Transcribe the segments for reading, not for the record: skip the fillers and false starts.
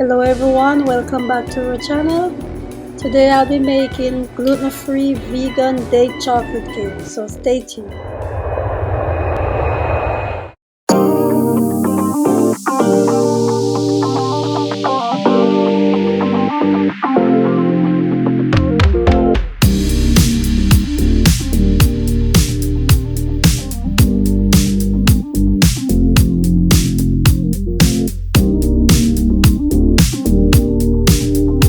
Hello everyone, welcome back to our channel. Today I'll be making gluten-free vegan date chocolate cake, so stay tuned.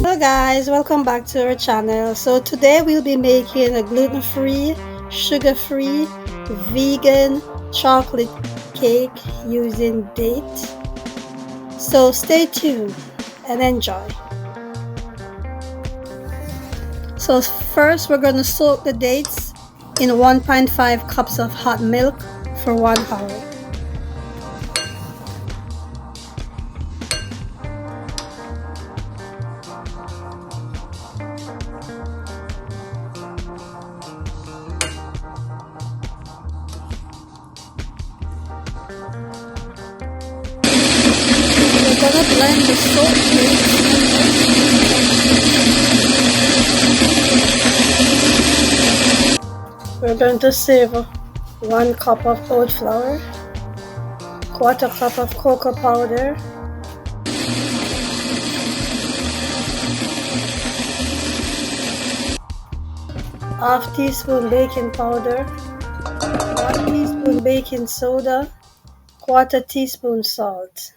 Hello guys, welcome back to our channel. So today we'll be making a gluten-free, sugar-free, vegan chocolate cake using dates. So stay tuned and enjoy. So first we're going to soak the dates in 1.5 cups of hot milk for 1 hour. We're going to blend the soaked dates. We're going to savor 1 cup of oat flour, 1/4 cup of cocoa powder, ½ teaspoon baking powder, 1 teaspoon baking soda, 1/4 teaspoon salt.